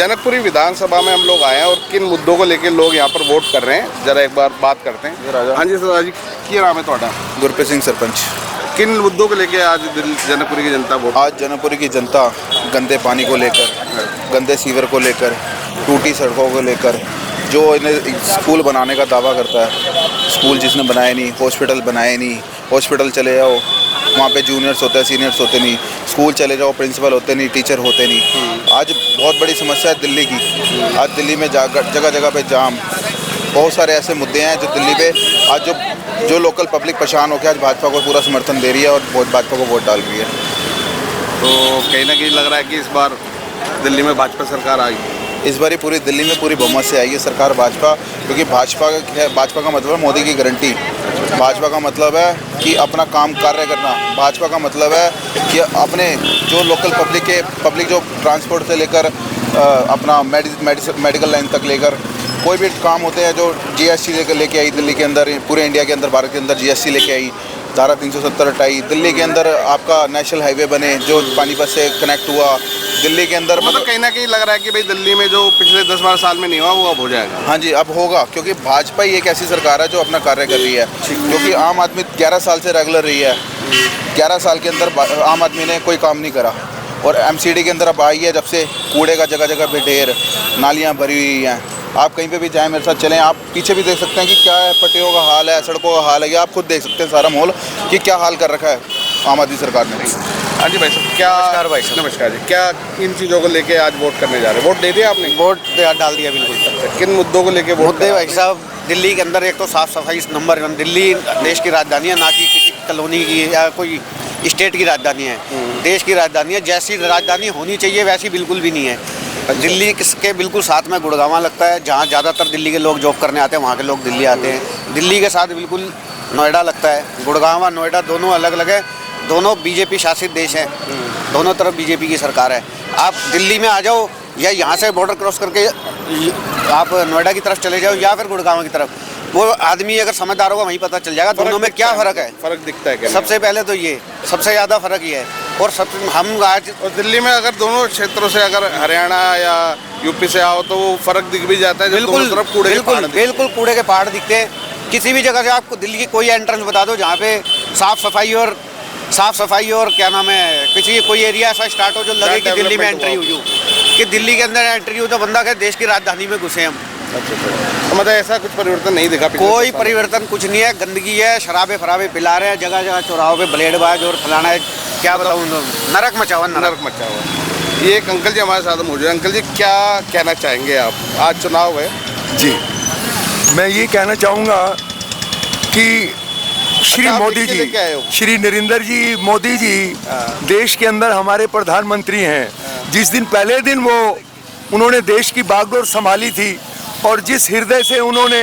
जनकपुरी विधानसभा में हम लोग आए हैं और किन मुद्दों को लेकर लोग यहाँ पर वोट कर रहे हैं, जरा एक बार बात करते हैं। हाँ जी सर जी, क्या नाम है ਤੁਹਾਡਾ? गुरप्रीत सिंह सरपंच। किन मुद्दों को लेकर आज जनकपुरी की जनता वोट? आज जनकपुरी की जनता गंदे पानी को लेकर, गंदे सीवर को लेकर, टूटी सड़कों को लेकर, जो इन्हें स्कूल बनाने का दावा करता है, स्कूल जिसने बनाए नहीं, हॉस्पिटल बनाए नहीं। हॉस्पिटल चले जाओ, वहाँ पे जूनियर्स होते हैं, सीनियर्स होते नहीं। स्कूल चले जाओ, प्रिंसिपल होते नहीं, टीचर होते नहीं। आज बहुत बड़ी समस्या है दिल्ली की। आज दिल्ली में जगह जगह पे जाम, बहुत सारे ऐसे मुद्दे हैं जो दिल्ली पे आज जो लोकल पब्लिक परेशान होकर आज भाजपा को पूरा समर्थन दे रही है और बहुत भाजपा को वोट डाल रही है। तो कहीं ना कहीं लग रहा है कि इस बार दिल्ली में भाजपा सरकार आएगी। इस बार पूरी दिल्ली में पूरी बहुमत से आएगी सरकार भाजपा, क्योंकि भाजपा का मतलब है मोदी की गारंटी। भाजपा का मतलब है कि अपना काम कार्य करना। भाजपा का मतलब है कि अपने जो लोकल पब्लिक जो ट्रांसपोर्ट से लेकर अपना मेडिकल लाइन तक लेकर कोई भी काम होते हैं, जो जीएसटी लेके आई दिल्ली के अंदर, पूरे इंडिया के अंदर, भारत के अंदर जीएसटी लेके आई, धारा 370 हटाई। दिल्ली के अंदर आपका नेशनल हाईवे बने जो पानीपत से कनेक्ट हुआ। दिल्ली के अंदर मतलब कहीं ना कहीं लग रहा है कि भाई दिल्ली में जो पिछले 10-12 साल में नहीं हुआ वो अब हो जाएगा। हाँ जी, अब होगा, क्योंकि भाजपा ही एक ऐसी सरकार है जो अपना कार्य कर रही है। क्योंकि आम आदमी 11 साल से रेगुलर रही है। 11 साल के अंदर आम आदमी ने कोई काम नहीं करा, और एमसीडी के अंदर अब आई है जब से, कूड़े का जगह जगह पे ढेर, नालियाँ भरी हुई हैं। आप कहीं पे भी जाएं, मेरे साथ चलें, आप पीछे भी देख सकते हैं कि क्या है, पट्टियों का हाल है, सड़कों का हाल है। ये आप खुद देख सकते हैं सारा माहौल कि क्या हाल कर रखा है आम आदमी सरकार ने। हाँ जी भाई साहब, क्या नमस्कार भाई साहब। नमस्कार जी, क्या इन चीज़ों को लेके आज वोट करने जा रहे हैं? वोट दे दिया आपने? वोट डाल दिया बिल्कुल। किन मुद्दों को लेके वोट? मुद्दे भाई साहब, दिल्ली के अंदर एक तो साफ़ सफाई नंबर 1। दिल्ली देश की राजधानी है, ना कि किसी कॉलोनी की या कोई स्टेट की राजधानी है। देश की राजधानी है, जैसी राजधानी होनी चाहिए वैसी बिल्कुल भी नहीं है। दिल्ली के बिल्कुल साथ में गुड़गांव लगता है, जहाँ ज़्यादातर दिल्ली के लोग जॉब करने आते हैं, वहाँ के लोग दिल्ली आते हैं। दिल्ली के साथ बिल्कुल नोएडा लगता है। गुड़गांव नोएडा दोनों अलग अलग है, दोनों बीजेपी शासित देश हैं, दोनों तरफ बीजेपी की सरकार है। आप दिल्ली में आ जाओ, या यहाँ से बॉर्डर क्रॉस करके आप नोएडा की तरफ चले जाओ, या फिर गुड़गांव की तरफ, वो आदमी अगर समझदार होगा वहीं पता चल जाएगा दोनों में क्या फ़र्क है। फ़र्क दिखता है क्या? सबसे पहले तो ये सबसे ज़्यादा फ़र्क ये है। और हम आज और दिल्ली में अगर दोनों क्षेत्रों से, अगर हरियाणा या यूपी से आओ, तो वो फ़र्क दिख भी जाता है। बिल्कुल तरफ कूड़े बिल्कुल कूड़े के पहाड़ दिखते हैं। किसी भी जगह से आपको दिल्ली की कोई एंट्रेंस बता दो जहाँ पे साफ़ सफाई और क्या नाम है, किसी कोई एरिया ऐसा स्टार्ट हो जो लगे कि दिल्ली में एंट्री हुई हो, कि दिल्ली के अंदर एंट्री हो, तो बंदा कहे देश की राजधानी में घुसे हम। अच्छा, मतलब ऐसा कुछ परिवर्तन नहीं दिखा? कोई परिवर्तन कुछ नहीं है, गंदगी है, शराबे फराबे पिला रहे हैं, जगह जगह चौराहों पे ब्लेडबाज और फलाना है, क्या बताऊँ, नरक मचा हुआ। ये एक अंकल जी हमारे साथ मौजूद है। अंकल जी, क्या कहना चाहेंगे आप? आज चुनाव है जी, मैं ये कहना चाहूँगा कि श्री मोदी जी, श्री नरेंद्र जी मोदी जी देश के अंदर हमारे प्रधानमंत्री हैं। जिस दिन पहले दिन उन्होंने देश की बागडोर संभाली थी, और जिस हृदय से उन्होंने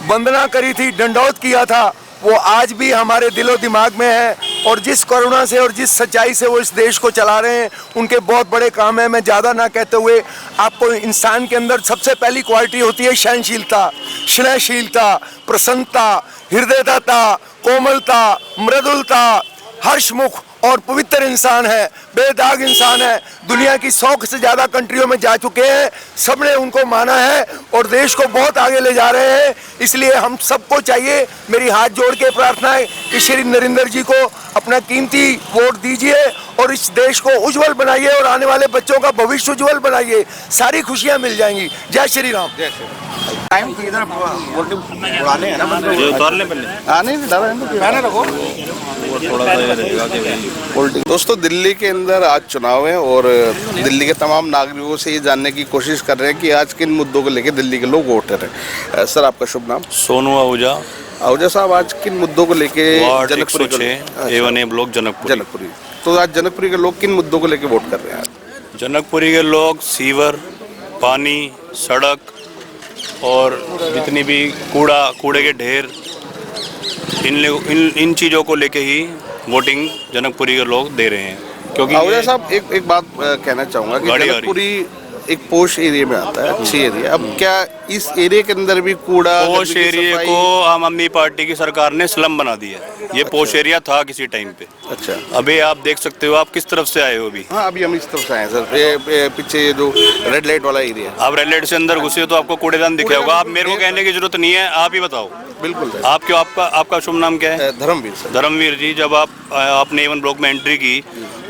वंदना करी थी, दंडौत किया था, वो आज भी हमारे दिलो दिमाग में है। और जिस करुणा से और जिस सच्चाई से वो इस देश को चला रहे हैं, उनके बहुत बड़े काम है। मैं ज़्यादा ना कहते हुए, आपको इंसान के अंदर सबसे पहली क्वालिटी होती है सहनशीलता, स्नेहशीलता, प्रसन्नता, हृदयता, कोमलता, मृदुलता, हर्षमुख और पवित्र इंसान है, बेदाग इंसान है। दुनिया की 100 से ज़्यादा कंट्रियों में जा चुके हैं, सबने उनको माना है और देश को बहुत आगे ले जा रहे हैं। इसलिए हम सबको चाहिए, मेरी हाथ जोड़ के प्रार्थना है कि श्री नरेंद्र जी को अपना कीमती वोट दीजिए और इस देश को उज्जवल बनाइए और आने वाले बच्चों का भविष्य उज्जवल बनाइए। सारी खुशियाँ मिल जाएंगी। जय श्री राम। जय श्री राम। टाइम किधर उड़ाने हैं ना, जो उतारने पहले आने रखो दोस्तों। दिल्ली के अंदर आज चुनाव है और दिल्ली के तमाम नागरिकों से ये जानने की कोशिश कर रहे हैं कि आज किन मुद्दों को लेकर दिल्ली के लोग वोट कर रहे हैं। सर, आपका शुभ नाम? सोनू आहूजा। आहूजा साहब, आज किन मुद्दों को लेकर जनकपुरी A1A ब्लॉक जनकपुरी। तो आज जनकपुरी के लोग किन मुद्दों को लेकर वोट कर रहे हैं? जनकपुरी के लोग सीवर, पानी, सड़क और जितनी भी कूड़े के ढेर, इन चीज़ों को लेके ही वोटिंग जनकपुरी के लोग दे रहे हैं। क्योंकि आहूजा साहब, एक बात कहना चाहूँगा कि जनकपुरी एक पोश एरिया में आता है, अच्छी एरिया। अब क्या इस एरिया के अंदर भी कूड़ा, पोश गंदगी, एरिया सफाई- को आम आदमी पार्टी की सरकार ने स्लम बना दिया है। ये पोश एरिया था किसी टाइम पे। अच्छा, अभी आप देख सकते हो, आप किस तरफ से आए हो अभी। हाँ अभी हम इस तरफ से आए हैं सर, ये पीछे ये जो रेड लाइट वाला एरिया है। आप रेड लाइट से अंदर घुसे हो तो आपको कूड़ेदान दिखा होगा। आप मेरे को कहने की जरूरत नहीं है, आप ही बताओ। बिल्कुल सर। आप क्यों, आपका शुभ नाम क्या है? धर्मवीर सर। धर्मवीर जी, जब आपने A1 ब्लॉक में एंट्री की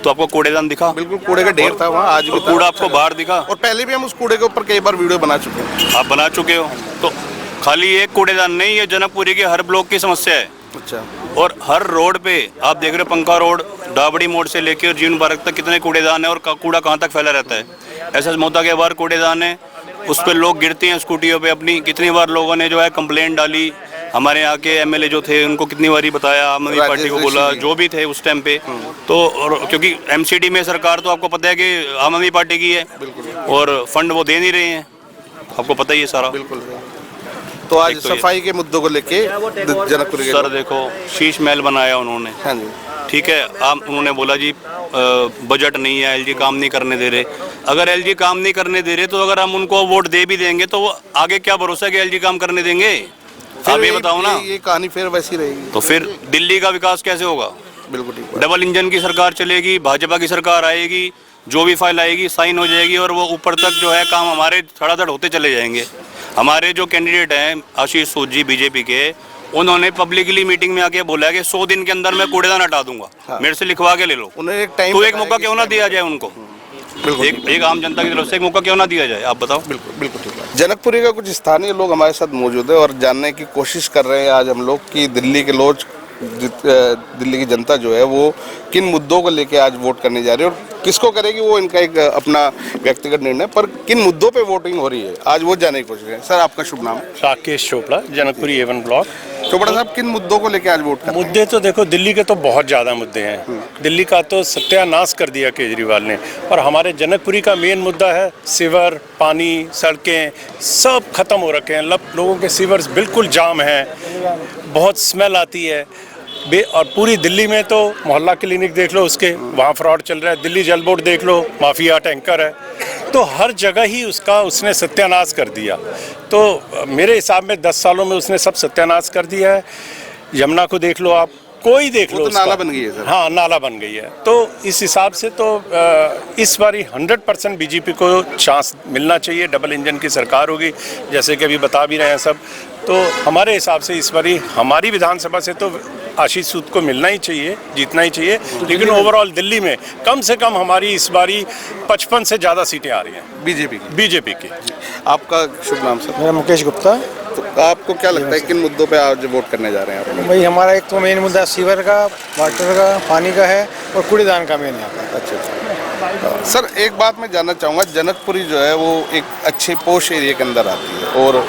तो आपको कूड़ेदान दिखा? बिल्कुल, कूड़े का ढेर था वहाँ, आज भी था। कूड़ा आपको बाहर दिखा? और पहले भी हम उस कूड़े के ऊपर कई बार वीडियो बना चुके हैं। आप बना चुके हो। तो खाली एक कूड़ेदान नहीं, ये जनकपुरी के हर ब्लॉक की समस्या है। अच्छा, और हर रोड पे आप देख रहे हो, पंखा रोड, डाबड़ी मोड़ से लेकर और जीवन पार्क तक कितने कूड़ेदान है और कूड़ा कहाँ तक फैला रहता है। ऐसा मोहता के बाहर कूड़ेदान है, उस पर लोग गिरते हैं स्कूटियों पे अपनी। कितनी बार लोगों ने जो है कंप्लेंट डाली, हमारे यहाँ के MLA जो थे उनको कितनी बारी बताया, आम आदमी पार्टी को बोला, जो भी थे उस टाइम पे। तो और क्योंकि MCD में सरकार तो आपको पता है कि आम आदमी पार्टी की है और फंड वो दे नहीं रहे हैं, आपको पता ही है सारा। बिल्कुल। तो आज एक तो ये- सफाई के मुद्दों को लेके जनकपुरी के सर देखो, शीश महल बनाया उन्होंने, हाँ जी, ठीक है। आप उन्होंने बोला जी बजट नहीं है, LG काम नहीं करने दे रहे। अगर LG काम नहीं करने दे रहे तो अगर हम उनको वोट दे भी देंगे तो वो आगे क्या भरोसा है कि LG काम करने देंगे? आप ये बताओ ना। ये कहानी फिर वैसी रहेगी। तो फिर दिल्ली का विकास कैसे होगा? बिल्कुल ठीक है। डबल इंजन की सरकार चलेगी, भाजपा की सरकार आएगी, जो भी फाइल आएगी साइन हो जाएगी और वो ऊपर तक जो है काम हमारे धड़ाधड़ होते चले जाएंगे। हमारे जो कैंडिडेट हैं आशीष सूद जी BJP के, उन्होंने पब्लिकली मीटिंग में आके बोला है कि 100 दिन के अंदर मैं कूड़ेदान हटा दूंगा। हाँ। मेरे से लिखवा के ले लो। उन्हें एक टाइम तो एक मौका क्यों ना दिया जाए उनको? बिल्कुल एक आम जनता की तरफ से एक मौका क्यों ना दिया जाए? आप बताओ। बिल्कुल बिल्कुल ठीक है। जनकपुरी का कुछ स्थानीय लोग हमारे साथ मौजूद है और जानने की कोशिश कर रहे हैं आज हम लोग कि दिल्ली के लोग, दिल्ली की जनता जो है वो किन मुद्दों को लेके आज वोट करने जा रही है और किसको करेगी वो इनका एक अपना व्यक्तिगत निर्णय, पर किन मुद्दों पे वोटिंग हो रही है आज वो जानने की कोशिश है। सर आपका शुभ नाम? Rakesh Chopra, Janakpuri A1 block. चोपड़ा साहब, किन मुद्दों को लेके आज वोट कर रहे हैं? मुद्दे तो देखो, दिल्ली के तो बहुत ज़्यादा मुद्दे हैं। दिल्ली का तो सत्यानाश कर दिया केजरीवाल ने, और हमारे जनकपुरी का मेन मुद्दा है सीवर, पानी, सड़कें सब खत्म हो रखे हैं। लोगों के सीवर्स बिल्कुल जाम हैं, बहुत स्मेल आती है। और पूरी दिल्ली में तो मोहल्ला क्लिनिक देख लो, उसके वहाँ फ्रॉड चल रहा है। दिल्ली जल बोर्ड देख लो, माफिया टैंकर है। तो हर जगह ही उसने सत्यानाश कर दिया। तो मेरे हिसाब में 10 सालों में उसने सब सत्यानाश कर दिया है। यमुना को देख लो, आप कोई देख लो, तो नाला बन गई है सर। हाँ, नाला बन गई है। तो इस हिसाब से तो इस बारी 100% BJP को चांस मिलना चाहिए। डबल इंजन की सरकार होगी, जैसे कि अभी बता भी रहे हैं सब। तो हमारे हिसाब से इस बारी हमारी विधानसभा से तो आशीष सूद को मिलना ही चाहिए, जीतना ही चाहिए। लेकिन ओवरऑल दिल्ली में कम से कम हमारी इस बारी 55 से ज़्यादा सीटें आ रही हैं बीजेपी की। आपका शुभ नाम सर? मेरा मुकेश गुप्ता। तो आपको क्या लगता है किन मुद्दों पे आज वोट करने जा रहे हैं आप? भाई हमारा एक तो मेन मुद्दा सीवर का, वाटर का, पानी का है और कूड़ेदान का मेन यहाँ पर। अच्छा सर, एक बात मैं जानना चाहूँगा, जनकपुरी जो है वो एक अच्छे पोश एरिया के अंदर आती है और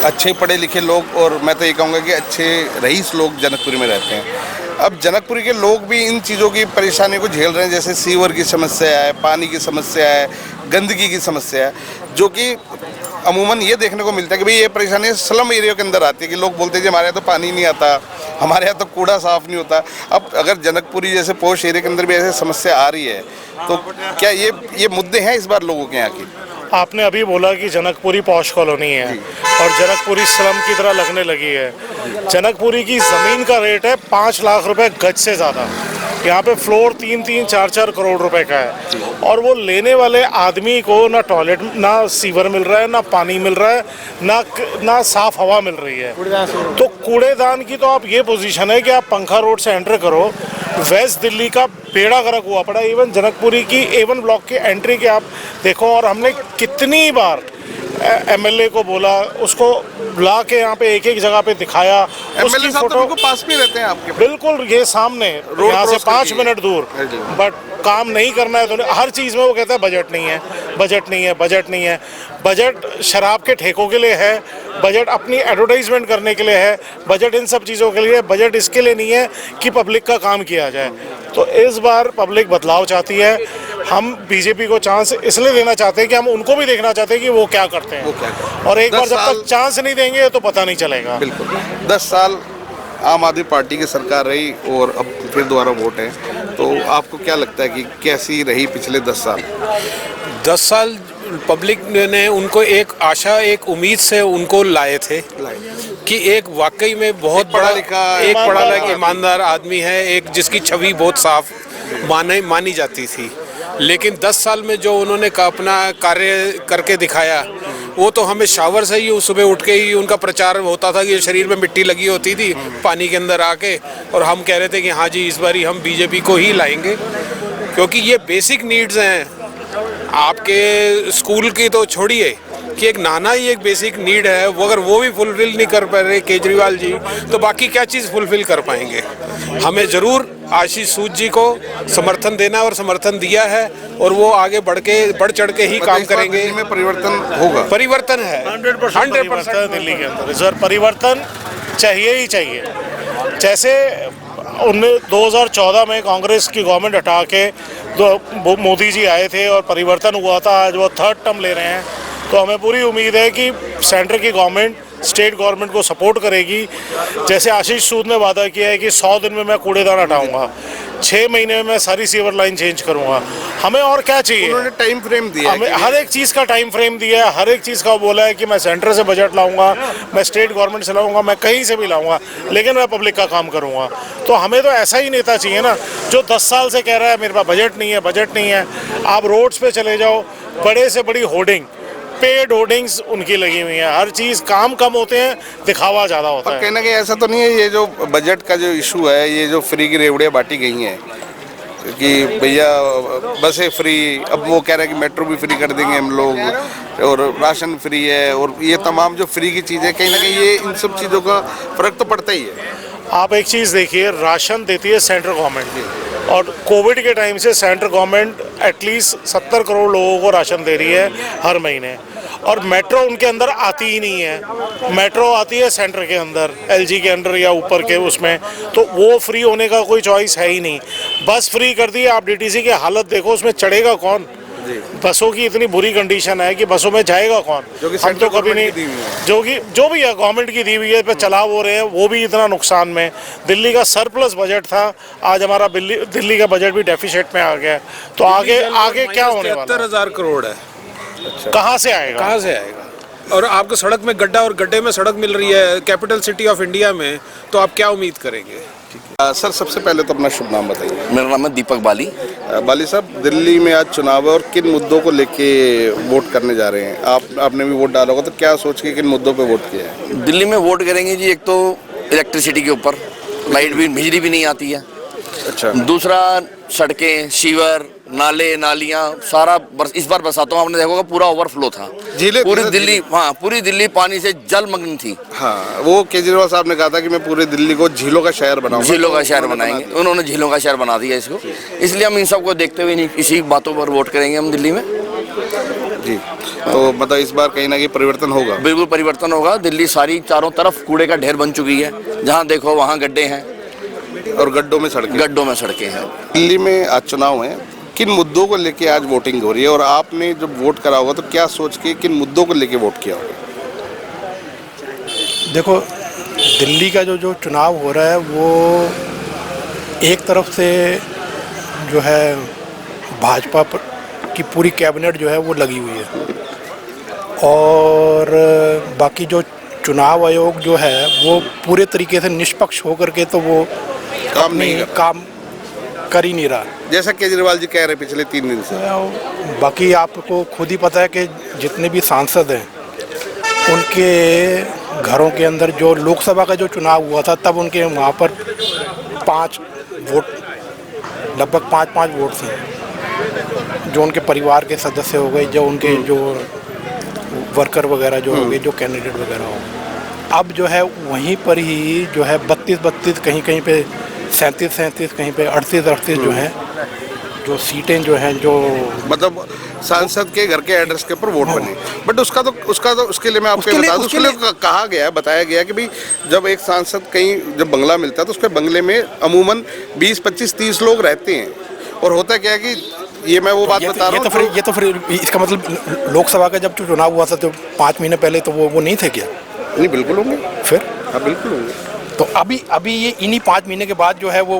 अच्छे पढ़े लिखे लोग, और मैं तो ये कहूँगा कि अच्छे रईस लोग जनकपुरी में रहते हैं। अब जनकपुरी के लोग भी इन चीज़ों की परेशानी को झेल रहे हैं, जैसे सीवर की समस्या है, पानी की समस्या है, गंदगी की समस्या है, जो कि अमूमन ये देखने को मिलता है कि भाई ये परेशानी स्लम एरिया के अंदर आती है कि लोग बोलते हैं कि हमारे यहाँ तो पानी नहीं आता, हमारे यहाँ तो कूड़ा साफ नहीं होता। अब अगर जनकपुरी जैसे पोश एरिया के अंदर भी ऐसी समस्या आ रही है तो क्या ये मुद्दे हैं इस बार लोगों के यहाँ की? आपने अभी बोला कि जनकपुरी पॉश कॉलोनी है और जनकपुरी स्लम की तरह लगने लगी है। जनकपुरी की ज़मीन का रेट है 5 लाख रुपए गज से ज़्यादा। यहाँ पे फ्लोर 3-3, 4-4 करोड़ रुपए का है और वो लेने वाले आदमी को ना टॉयलेट, ना सीवर मिल रहा है, ना पानी मिल रहा है, ना साफ हवा मिल रही है। तो कूड़ेदान की तो आप ये पोजीशन है कि आप पंखा रोड से एंटर करो, वेस्ट दिल्ली का बेड़ा गर्क हुआ पड़ा। इवन जनकपुरी की A1 ब्लॉक की एंट्री के आप देखो, और हमने कितनी बार MLA को बोला, उसको ला के यहाँ पे एक जगह पे दिखाया। MLA साहब तो बिल्कुल पास में रहते हैं आपके? बिल्कुल, ये सामने यहाँ से 5 मिनट दूर, बट काम नहीं करना है तो हर चीज़ में वो कहता है बजट नहीं है, बजट नहीं है, बजट नहीं है। बजट शराब के ठेकों के लिए है, बजट अपनी एडवर्टाइजमेंट करने के लिए है, बजट इन सब चीज़ों के लिए, बजट इसके लिए नहीं है कि पब्लिक का काम किया जाए। तो इस बार पब्लिक बदलाव चाहती है। हम BJP को चांस इसलिए देना चाहते हैं कि हम उनको भी देखना चाहते हैं कि वो क्या करते हैं, और एक बार जब तक चांस नहीं देंगे तो पता नहीं चलेगा। बिल्कुल। 10 साल आम आदमी पार्टी की सरकार रही और अब फिर दोबारा वोट है, तो आपको क्या लगता है कि कैसी रही पिछले 10 साल? 10 साल पब्लिक ने उनको एक आशा, एक उम्मीद से उनको लाए थे कि एक वाकई में बहुत बड़ा एक पढ़ा लिखा ईमानदार आदमी है, एक जिसकी छवि बहुत साफ मानी जाती थी। लेकिन 10 साल में जो उन्होंने अपना कार्य करके दिखाया, वो तो हमें शावर से ही सुबह उठ के ही उनका प्रचार होता था कि शरीर में मिट्टी लगी होती थी पानी के अंदर आके, और हम कह रहे थे कि हाँ जी इस बार हम बीजेपी को ही लाएंगे, क्योंकि ये बेसिक नीड्स हैं। आपके स्कूल की तो छोड़िए कि एक नहाना ही एक बेसिक नीड है, वो अगर वो भी फुलफिल नहीं कर पा रहे केजरीवाल जी, तो बाकी क्या चीज़ फुलफिल कर पाएंगे। हमें ज़रूर आशीष सूद जी को समर्थन देना और समर्थन दिया है, और वो आगे बढ़ चढ़ के ही काम करेंगे। दिल्ली में परिवर्तन होगा, परिवर्तन है 100% दिल्ली के अंदर इस बार परिवर्तन चाहिए ही चाहिए। जैसे 2014 में कांग्रेस की गवर्नमेंट हटा के मोदी जी आए थे और परिवर्तन हुआ था, आज वो 3rd टर्म ले रहे हैं, तो हमें पूरी उम्मीद है कि सेंटर की गवर्नमेंट स्टेट गवर्नमेंट को सपोर्ट करेगी। जैसे आशीष सूद ने वादा किया है कि 100 दिन में मैं कूड़ेदान हटाऊंगा, 6 महीने में मैं सारी सीवर लाइन चेंज करूंगा। हमें और क्या चाहिए? उन्होंने टाइम फ्रेम दिया, हमें हर एक चीज़ का टाइम फ्रेम दिया है, हर एक चीज़ का बोला है कि मैं सेंटर से बजट लाऊंगा, मैं स्टेट गवर्नमेंट से लाऊंगा, मैं कहीं से भी लाऊंगा, लेकिन मैं पब्लिक का काम करूंगा। तो हमें तो ऐसा ही नेता चाहिए ना, जो 10 साल से कह रहा है मेरे पास बजट नहीं है, बजट नहीं है। आप रोड्स पे चले जाओ, बड़े से बड़ी होर्डिंग, पेड होर्डिंग्स उनकी लगी हुई हैं। हर चीज़ काम कम होते हैं, दिखावा ज़्यादा होता है। कहना कि ऐसा तो नहीं है ये जो बजट का जो इशू है, ये जो फ्री की रेवड़ियाँ बांटी गई हैं कि भैया बसें फ्री, अब वो कह रहे हैं कि मेट्रो भी फ्री कर देंगे हम लोग, और राशन फ्री है, और ये तमाम जो फ्री की चीज़ें, कहीं ना कहीं ये इन सब चीज़ों का फ़र्क तो पड़ता ही है। आप एक चीज़ देखिए, राशन देती है सेंट्रल गवर्नमेंट, और कोविड के टाइम से सेंट्रल गवर्नमेंट एटलीस्ट 70 करोड़ लोगों को राशन दे रही है हर महीने, और मेट्रो उनके अंदर आती ही नहीं है। मेट्रो आती है सेंटर के अंदर, एलजी के अंदर या ऊपर के उसमें, तो वो फ्री होने का कोई चॉइस है ही नहीं। बस फ्री कर दी, आप डीटीसी की हालत देखो, उसमें चढ़ेगा कौन? बसों की इतनी बुरी कंडीशन है कि बसों में जाएगा कौन? हम तो कभी नहीं, जो भी है गवर्नमेंट की दी हुई है, पे चला वो रहे हैं, वो भी इतना नुकसान में। दिल्ली का सरप्लस बजट था, आज हमारा दिल्ली का बजट भी डेफिसिट में आ गया है। तो आगे क्या होने वाला? 73,000 करोड़ है। कहाँ से आएगा? कहाँ से आएगा? और आपको सड़क में गड्ढा, और गड्ढे में सड़क मिल रही है कैपिटल सिटी ऑफ इंडिया में, तो आप क्या उम्मीद करेंगे? सर सबसे पहले तो अपना शुभ नाम बताइए। मेरा नाम है दीपक बाली। बाली साहब, दिल्ली में आज चुनाव है और किन मुद्दों को लेके वोट करने जा रहे हैं? आपने भी वोट डाला होगा, तो क्या सोच के किन मुद्दों पे वोट किया है? दिल्ली में वोट करेंगे जी, एक तो इलेक्ट्रिसिटी के ऊपर, लाइट भी, बिजली भी नहीं आती है। अच्छा। दूसरा सड़कें, सीवर, नाले नालियाँ, सारा इस बार बरसातों में आपने देखा होगा पूरा ओवरफ्लो था। पूरी दिल्ली, हाँ पूरी दिल्ली पानी से जलमग्न थी। हाँ, वो केजरीवाल साहब ने कहा था कि मैं पूरे दिल्ली को झीलों का शहर बनाऊंगा। झीलों का शहर बनाएंगे, उन्होंने झीलों का शहर बना दिया इसको। इसलिए हम इन सबको देखते हुए नहीं, इसी बातों पर वोट करेंगे हम दिल्ली में जी। तो मतलब इस बार कहीं ना कहीं परिवर्तन होगा? बिल्कुल परिवर्तन होगा। दिल्ली सारी चारों तरफ कूड़े का ढेर बन चुकी है, जहाँ देखो वहाँ गड्ढे हैं और गड्ढों में सड़कें हैं। दिल्ली में आज चुनाव है, किन मुद्दों को लेके आज वोटिंग हो रही है, और आपने जब वोट करा होगा तो क्या सोच के किन मुद्दों को लेके वोट किया होगा? देखो, दिल्ली का जो चुनाव हो रहा है, वो एक तरफ से जो है भाजपा की पूरी कैबिनेट जो है वो लगी हुई है, और बाकी जो चुनाव आयोग जो है वो पूरे तरीके से निष्पक्ष होकर के तो वो काम कर ही नहीं रहा, जैसा केजरीवाल जी कह रहे पिछले 3 दिन से। बाकी आपको खुद ही पता है कि जितने भी सांसद हैं उनके घरों के अंदर जो लोकसभा का जो चुनाव हुआ था, तब उनके वहाँ पर 5 वोट, लगभग 5 वोट थे जो उनके परिवार के सदस्य हो गए, जो उनके जो वर्कर वगैरह जो हो गए, जो कैंडिडेट वगैरह हो गए। अब जो है वहीं पर ही जो है 32 कहीं पे 37 कहीं पे 38 जो है, जो सीटें जो हैं, जो मतलब सांसद के घर के एड्रेस के ऊपर वोट बने। बट उसके लिए मैं आपको बता दूं, उसके लिए कहा गया है, बताया गया कि भाई जब एक सांसद कहीं जब बंगला मिलता है तो उसके बंगले में अमूमन 20, 25, 30 लोग रहते हैं। और होता क्या है कि ये मैं वो बात बता रहा हूँ, ये तो फिर इसका मतलब लोकसभा का जब चुनाव हुआ था तो 5 महीने पहले तो वो नहीं थे क्या? नहीं, बिल्कुल होंगे। फिर हाँ, बिल्कुल होंगे। तो अभी ये इन्हीं 5 महीने के बाद जो है वो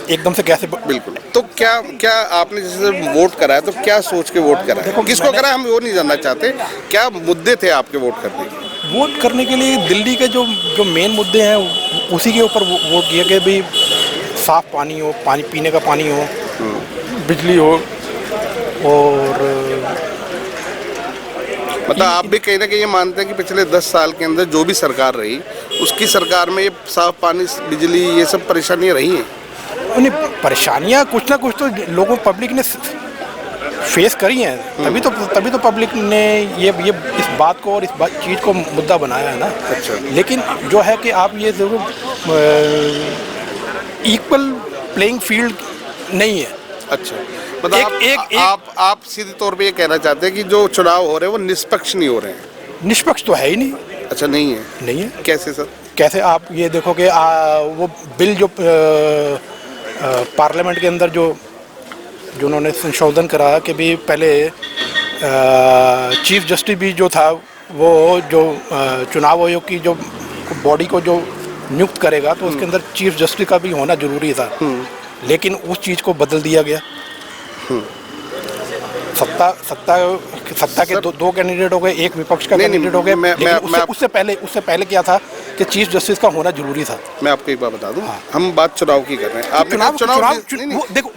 एकदम से कैसे बिल्कुल। तो क्या आपने जैसे वोट करा है तो क्या सोच के वोट करा है? किसको करा है हम वो नहीं जानना चाहते, क्या मुद्दे थे आपके वोट करने के? वोट करने के लिए दिल्ली के जो मेन मुद्दे हैं उसी के ऊपर वोट किया कि भाई साफ पानी हो, पानी पीने का पानी हो, बिजली हो, और मतलब आप भी कहीं ना कहीं ये मानते हैं कि पिछले 10 साल के अंदर जो भी सरकार रही उसकी सरकार में ये साफ पानी, बिजली, ये सब परेशानियां रही हैं? नहीं, परेशानियां कुछ ना कुछ तो लोगों पब्लिक ने फेस करी हैं, तभी तो पब्लिक ने ये इस बात को और इस चीज़ को मुद्दा बनाया है ना। अच्छा। लेकिन जो है कि आप ये ज़रूर इक्वल प्लेइंग फील्ड नहीं है। अच्छा, मतलब आप सीधे तौर पे ये कहना चाहते हैं कि जो चुनाव हो रहे हैं वो निष्पक्ष नहीं हो रहे हैं? निष्पक्ष तो है ही नहीं। अच्छा, नहीं है? नहीं है। कैसे सर? कैसे? आप ये देखो कि वो बिल जो पार्लियामेंट के अंदर जो उन्होंने संशोधन करा कि भी पहले चीफ जस्टिस भी जो था वो जो चुनाव आयोग की जो बॉडी को जो नियुक्त करेगा तो उसके अंदर चीफ जस्टिस का भी होना जरूरी था, लेकिन उस चीज़ को बदल दिया गया। सत्ता के दो कैंडिडेट हो गए, एक विपक्ष का कैंडिडेट हो गए। उससे पहले क्या था कि चीफ जस्टिस का होना जरूरी था। मैं आपको एक बात बता दूं, हम बात चुनाव की कर रहे हैं। आपने चुनाव देखो,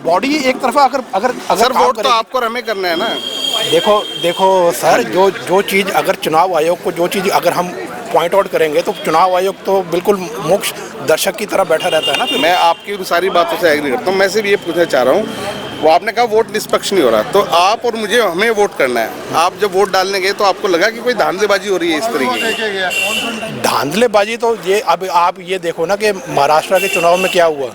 बॉडी ही एक तरफा अगर सर वोट तो आपको और हमें करना है ना। देखो सर, जो चीज़ अगर चुनाव आयोग को जो चीज़ अगर हम पॉइंट आउट करेंगे तो चुनाव आयोग तो बिल्कुल मोक्ष दर्शक की तरह बैठा रहता है ना। मैं आपकी उन सारी बातों से एग्री करता हूँ। मैं सिर्फ ये पूछना चाह रहा हूँ, वो आपने कहा वोट निष्पक्ष नहीं हो रहा, तो आप और हमें वोट करना है। आप जब वोट डालने गए तो आपको लगा कि कोई धांधलेबाजी हो रही है इस तरीके की? धांधलेबाजी तो ये अब आप ये देखो ना कि महाराष्ट्र के चुनाव में क्या हुआ।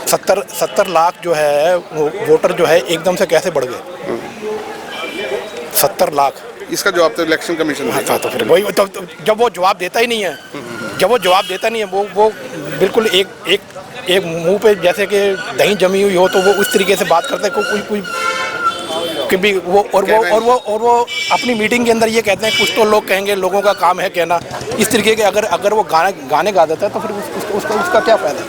70 लाख जो है वोटर जो है एकदम से कैसे बढ़ गए? 70 लाख। इसका जवाब तो इलेक्शन कमीशन देगा। तो फिर वही तो जब वो जवाब देता ही नहीं है, वो बिल्कुल एक मुंह पे जैसे कि दही जमी हुई हो तो वो उस तरीके से बात करते हैं कोई कि भी वो अपनी मीटिंग के अंदर ये कहते हैं, कुछ तो लोग कहेंगे, लोगों का काम है कहना, इस तरीके के अगर वो गाने गा देता है तो फिर उसका क्या फायदा?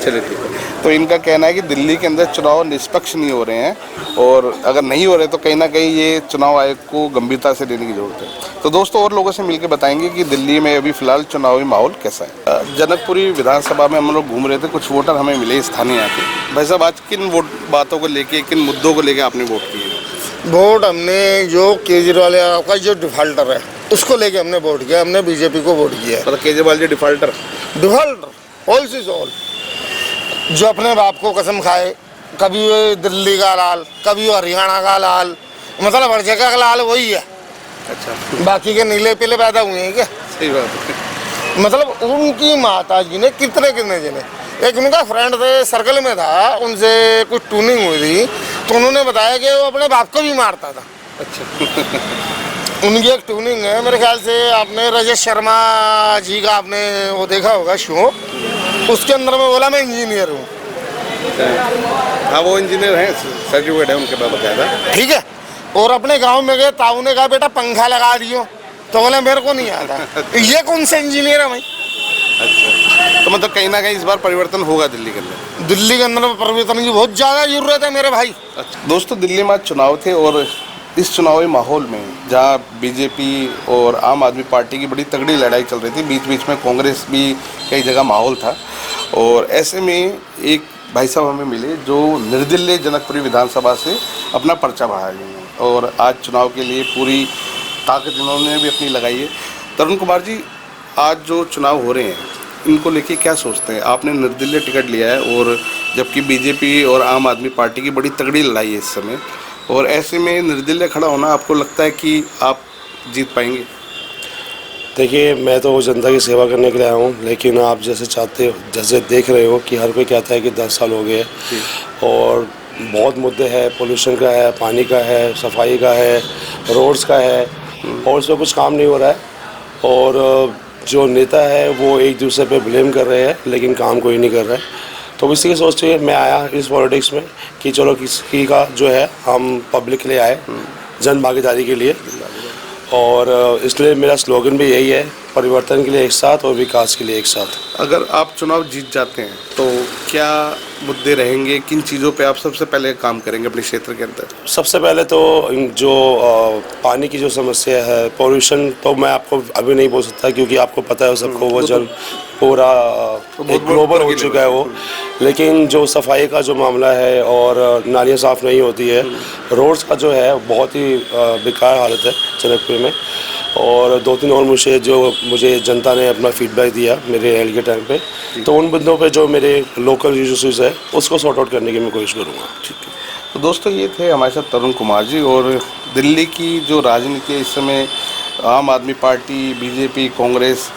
चलिए ठीक है। तो इनका कहना है कि दिल्ली के अंदर चुनाव निष्पक्ष नहीं हो रहे हैं, और अगर नहीं हो रहे तो कहीं ना कहीं ये चुनाव आयोग को गंभीरता से लेने की जरूरत है। तो दोस्तों और लोगों से मिलकर बताएंगे कि दिल्ली में अभी फिलहाल चुनावी माहौल कैसा है। जनकपुरी विधानसभा में हम लोग घूम रहे थे, कुछ वोटर हमें मिले स्थानीय यहाँ के। भाई साहब, आज किन बातों को लेके, किन मुद्दों को लेके आपने वोट किया? वोट हमने जो केजरीवाल का जो डिफाल्टर है उसको लेके हमने वोट किया। हमने बीजेपी को वोट किया। मतलब Kejriwal ji defaulter all is all, जो अपने बाप को कसम खाए, कभी वो दिल्ली का लाल, कभी वो हरियाणा का लाल, मतलब हर जगह का लाल वही है। अच्छा, बाकी के नीले पीले पैदा हुए हैं क्या? सही बात है। मतलब उनकी माता जी ने कितने जिले, एक उनका फ्रेंड थे, सर्कल में था, उनसे कुछ ट्यूनिंग हुई थी तो उन्होंने बताया कि वो अपने बाप को भी मारता था। अच्छा। उनकी एक ट्यूनिंग है, मेरे ख्याल से आपने रजत शर्मा जी का आपने वो देखा होगा शो, उसके अंदर में बोला मैं इंजीनियर हूँ। हाँ, वो इंजीनियर हैं, सर्टिफिकेट है उनके पास बताया। ठीक है। और अपने गांव में गए, ताऊ ने कहा बेटा पंखा लगा दियो, तो बोले मेरे को नहीं आता। ये कौन सा इंजीनियर है भाई? अच्छा, तो मतलब कहीं ना कहीं इस बार परिवर्तन होगा दिल्ली के अंदर? दिल्ली के अंदर परिवर्तन की बहुत ज़्यादा जरूरत है मेरे भाई। अच्छा दोस्तों, दिल्ली में आज चुनाव थे और इस चुनावी माहौल में जहां बीजेपी और आम आदमी पार्टी की बड़ी तगड़ी लड़ाई चल रही थी, बीच बीच में कांग्रेस भी कई जगह माहौल था, और ऐसे में एक भाई साहब हमें मिले जो निर्दलीय जनकपुरी विधानसभा से अपना पर्चा बढ़ाए हैं और आज चुनाव के लिए पूरी ताकत इन्होंने भी अपनी लगाई है। तरुण कुमार जी, आज जो चुनाव हो रहे हैं इनको लेके क्या सोचते हैं? आपने निर्दलीय टिकट लिया है और जबकि बीजेपी और आम आदमी पार्टी की बड़ी तगड़ी लड़ाई है इस समय, और ऐसे में निर्दलीय खड़ा होना आपको लगता है कि आप जीत पाएंगे? देखिए, मैं तो जनता की सेवा करने के लिए आया हूँ, लेकिन आप जैसे चाहते हो, जैसे देख रहे हो कि हर कोई कहता है कि 10 साल हो गए और बहुत मुद्दे हैं, पोल्यूशन का है, पानी का है, सफाई का है, रोड्स का है, और उसमें कुछ काम नहीं हो रहा है। और जो नेता है वो एक दूसरे पे ब्लेम कर रहे हैं लेकिन काम कोई नहीं कर रहा है। तो इसी के सोच के मैं आया इस पॉलिटिक्स में कि चलो किसी का जो है हम पब्लिक के लिए आए, जन भागीदारी के लिए। और इसलिए मेरा स्लोगन भी यही है परिवर्तन के लिए एक साथ और विकास के लिए एक साथ। अगर आप चुनाव जीत जाते हैं तो क्या मुद्दे रहेंगे, किन चीज़ों पे आप सबसे पहले काम करेंगे अपने क्षेत्र के अंदर? सबसे पहले तो जो पानी की जो समस्या है, पोल्यूशन, तो मैं आपको अभी नहीं बोल सकता क्योंकि आपको पता है सबको वो जल पूरा एक ग्लोबल हो चुका है वो। लेकिन जो सफाई का जो मामला है और नालियाँ साफ़ नहीं होती है, रोड्स का जो है बहुत ही बेकार हालत है जनकपुर में। और 2-3 और मुझे जनता ने अपना फीडबैक दिया मेरे हेल्थ के टाइम पे, तो उन बंदों पे जो मेरे लोकल इश्यूज़ है उसको सॉर्ट आउट करने की मैं कोशिश करूँगा। ठीक है, तो दोस्तों ये थे हमारे साथ तरुण कुमार जी। और दिल्ली की जो राजनीति है इस समय, आम आदमी पार्टी, बीजेपी, कांग्रेस,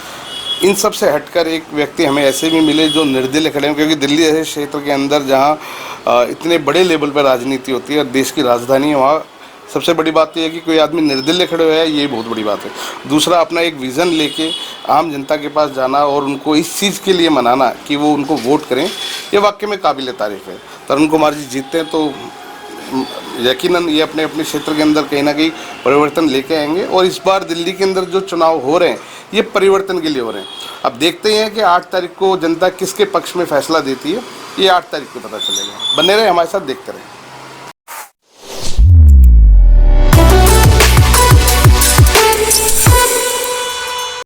इन सब से हटकर एक व्यक्ति हमें ऐसे भी मिले जो निर्दलीय खड़े हैं, क्योंकि दिल्ली ऐसे क्षेत्र के अंदर जहाँ इतने बड़े लेवल पर राजनीति होती है, देश की राजधानी है, वहाँ सबसे बड़ी बात यह है कि कोई आदमी निर्दलीय खड़े हुए है, ये बहुत बड़ी बात है। दूसरा, अपना एक विज़न लेके आम जनता के पास जाना और उनको इस चीज़ के लिए मनाना कि वो उनको वोट करें, ये वाकई में काबिल तारीफ़ है। तरुण कुमार जी जीतते हैं तो यकीनन ये अपने अपने क्षेत्र के अंदर कहीं ना कहीं परिवर्तन लेके आएंगे। और इस बार दिल्ली के अंदर जो चुनाव हो रहे हैं ये परिवर्तन के लिए हो रहे हैं। अब देखते हैं कि 8 तारीख को जनता किसके पक्ष में फैसला देती है, ये 8 तारीख को पता चलेगा। बने रहे हमारे साथ, देखते रहें।